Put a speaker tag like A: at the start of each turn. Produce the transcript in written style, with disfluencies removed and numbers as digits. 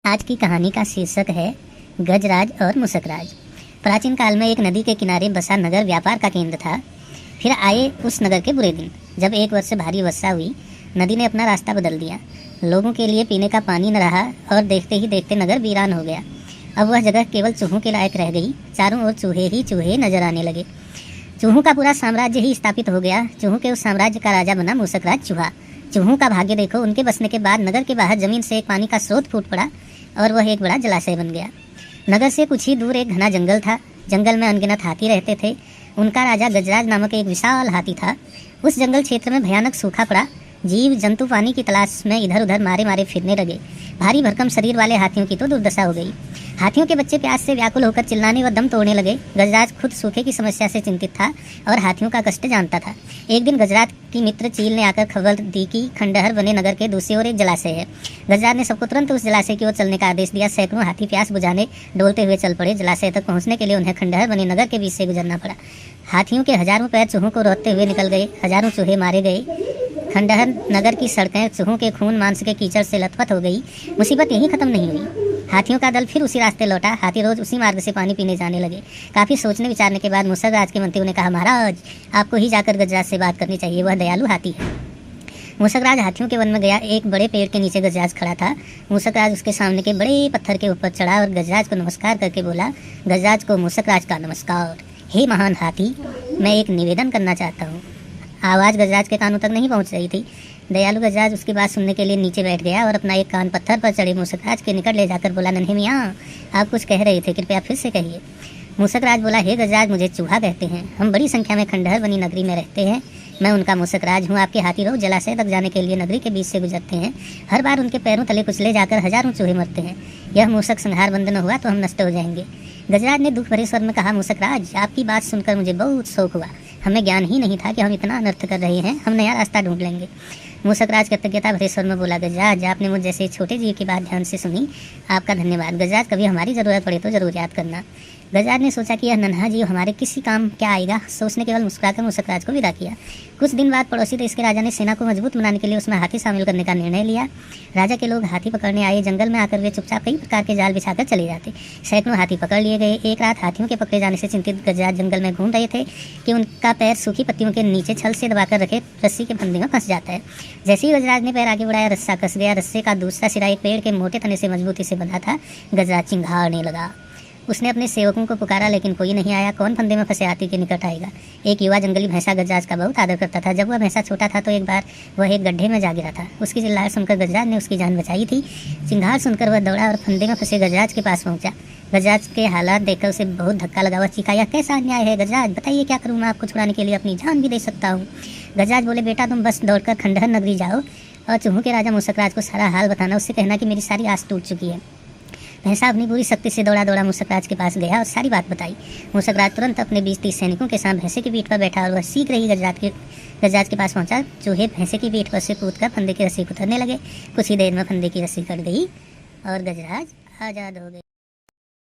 A: आज की कहानी का शीर्षक है गजराज और मुसकराज। प्राचीन काल में एक नदी के किनारे बसा नगर व्यापार का केंद्र था। फिर आए उस नगर के बुरे दिन, जब एक वर्ष भारी वर्षा हुई। नदी ने अपना रास्ता बदल दिया। लोगों के लिए पीने का पानी न रहा और देखते ही देखते नगर वीरान हो गया। अब वह जगह केवल चूहों के लायक रह गई। चारों ओर चूहे ही चूहे नजर आने लगे। चूहों का पूरा साम्राज्य ही स्थापित हो गया। चूहों के उस साम्राज्य का राजा बना मुसकराज चूहा। चूहों का भाग्य देखो, उनके बसने के बाद नगर के बाहर जमीन से एक पानी का स्रोत फूट पड़ा और वह एक बड़ा जलाशय बन गया। नगर से कुछ ही दूर एक घना जंगल था। जंगल में अनगिनत हाथी रहते थे। उनका राजा गजराज नामक एक विशाल हाथी था। उस जंगल क्षेत्र में भयानक सूखा पड़ा। जीव जंतु पानी की तलाश में इधर उधर मारे मारे फिरने लगे। भारी भरकम शरीर वाले हाथियों की तो दुर्दशा हो गई। हाथियों के बच्चे प्यास से व्याकुल होकर चिल्लाने व दम तोड़ने लगे। गजराज खुद सूखे की समस्या से चिंतित था और हाथियों का कष्ट जानता था। एक दिन गजराज की मित्र चील ने आकर खबर दी कि खंडहर बने नगर के दूसरी ओर एक जलाशय है। गजराज ने सबको तुरंत उस जलाशय की ओर चलने का आदेश दिया। सैकड़ों हाथी प्यास बुझाने डोलते हुए चल पड़े। जलाशय तक पहुंचने के लिए उन्हें खंडहर बने नगर के बीच से गुजरना पड़ा। हाथियों के हजारों पैर चूहों को रोकते हुए निकल गए। हजारों चूहे मारे गए। खंडहर नगर की सड़कें चूहों के खून मांस के कीचड़ से लथपथ हो गई। मुसीबत यहीं खत्म नहीं हुई। हाथियों का दल फिर उसी रास्ते लौटा। हाथी रोज उसी मार्ग से पानी पीने जाने लगे। काफी सोचने विचारने के बाद मुसकराज के मंत्रियों ने कहा, महाराज, आपको ही जाकर गजराज से बात करनी चाहिए, वह दयालु हाथी है। मुसकराज हाथियों के वन में गया। एक बड़े पेड़ के नीचे गजराज खड़ा था। मुसकराज उसके सामने के बड़े पत्थर के ऊपर चढ़ा और गजराज को नमस्कार करके बोला, गजराज को मुसकराज का नमस्कार। हे महान हाथी, मैं एक निवेदन करना चाहता हूँ। आवाज़ गजराज के कानों तक नहीं पहुँच रही थी। दयालु गजराज उसकी बात सुनने के लिए नीचे बैठ गया और अपना एक कान पत्थर पर चढ़े मुसकराज के निकट ले जाकर बोला, नन्हे मियाँ, आप कुछ कह रहे थे, कृपया फिर से कहिए। मुसकराज बोला, हे गजराज, मुझे चूहा कहते हैं। हम बड़ी संख्या में खंडहर बनी नगरी में रहते हैं। मैं उनका मुसकराज हूँ। आपके हाथी रोज जलाशय तक जाने के लिए नगरी के बीच से गुजरते हैं। हर बार उनके पैरों तले कुचले जाकर हजारों चूहे मरते हैं। यह मूसक संहार बंद न हुआ तो हम नष्ट हो जाएंगे। गजराज ने दुख भरे स्वर में कहा, मुसकराज, आपकी बात सुनकर मुझे बहुत शौक हुआ। हमें ज्ञान ही नहीं था कि हम इतना अनर्थ कर रहे हैं। हम नया रास्ता ढूंढ लेंगे। मुसकराज कृतज्ञता भरे स्वर में बोला, गजराज, आपने मुझ जैसे छोटे जीव की बात ध्यान से सुनी, आपका धन्यवाद। गजराज, कभी हमारी ज़रूरत पड़े तो ज़रूर याद करना। गजराज ने सोचा कि यह नन्हा जीव हमारे किसी काम क्या आएगा। सोचने केवल मुस्कुराकर मुसकराज को विदा किया। कुछ दिन बाद पड़ोसी देश के राजा ने सेना को मजबूत बनाने के लिए उसमें हाथी शामिल करने का निर्णय लिया। राजा के लोग हाथी पकड़ने आए। जंगल में आकर वे चुपचाप कई प्रकार के जाल बिछाकर चले जाते। सैकड़ों हाथी पकड़ लिए गए। एक रात हाथियों के पकड़े जाने से चिंतित गजराज जंगल में घूम रहे थे कि उनका पैर सूखी पत्तियों के नीचे छल से दबाकर रखे रस्सी के फंदे में फंस जाता है। जैसे ही गजराज ने पैर आगे बढ़ाया, रस्सा कस गया। रस्से का दूसरा सिरा एक पेड़ के मोटे तने से मजबूती से बंधा था। गजराज चिंघाड़ने लगा। उसने अपने सेवकों को पुकारा, लेकिन कोई नहीं आया। कौन फंदे में फंसे हाथी के निकट आएगा। एक युवा जंगली भैंसा गजराज का बहुत आदर करता था। जब वह भैंसा छोटा था तो एक बार वह एक गड्ढे में जा गिरा था। उसकी चिल्लाहट सुनकर गजराज ने उसकी जान बचाई थी। चिंगार सुनकर वह दौड़ा और फंदे में फंसे गजराज के पास पहुंचा। गजराज के हालात देखकर उसे बहुत धक्का लगा। वह चीखा, यह कैसा अन्याय है। गजराज, बताइए क्या करूँ, मैं आपको छुड़ाने के लिए अपनी जान भी दे सकता हूँ। गजराज बोले, बेटा, तुम बस दौड़कर खंडहर नगरी जाओ और चूहों के राजा मुसकराज को सारा हाल बताना। उससे कहना कि मेरी सारी आस टूट चुकी है। भैंसा अपनी पूरी शक्ति से दौड़ा दौड़ा मुसकराज के पास गया और सारी बात बताई। मुसकराज तुरंत अपने 20-30 सैनिकों के साथ भैंसे की पीठ पर बैठा और वह शीघ्र ही गजराज के पास पहुंचा। चूहे भैंसे की पीठ पर से कूदकर फंदे की रस्सी उतरने लगे। कुछ ही देर में फंदे की रस्सी कट गई और गजराज आज़ाद हो गए।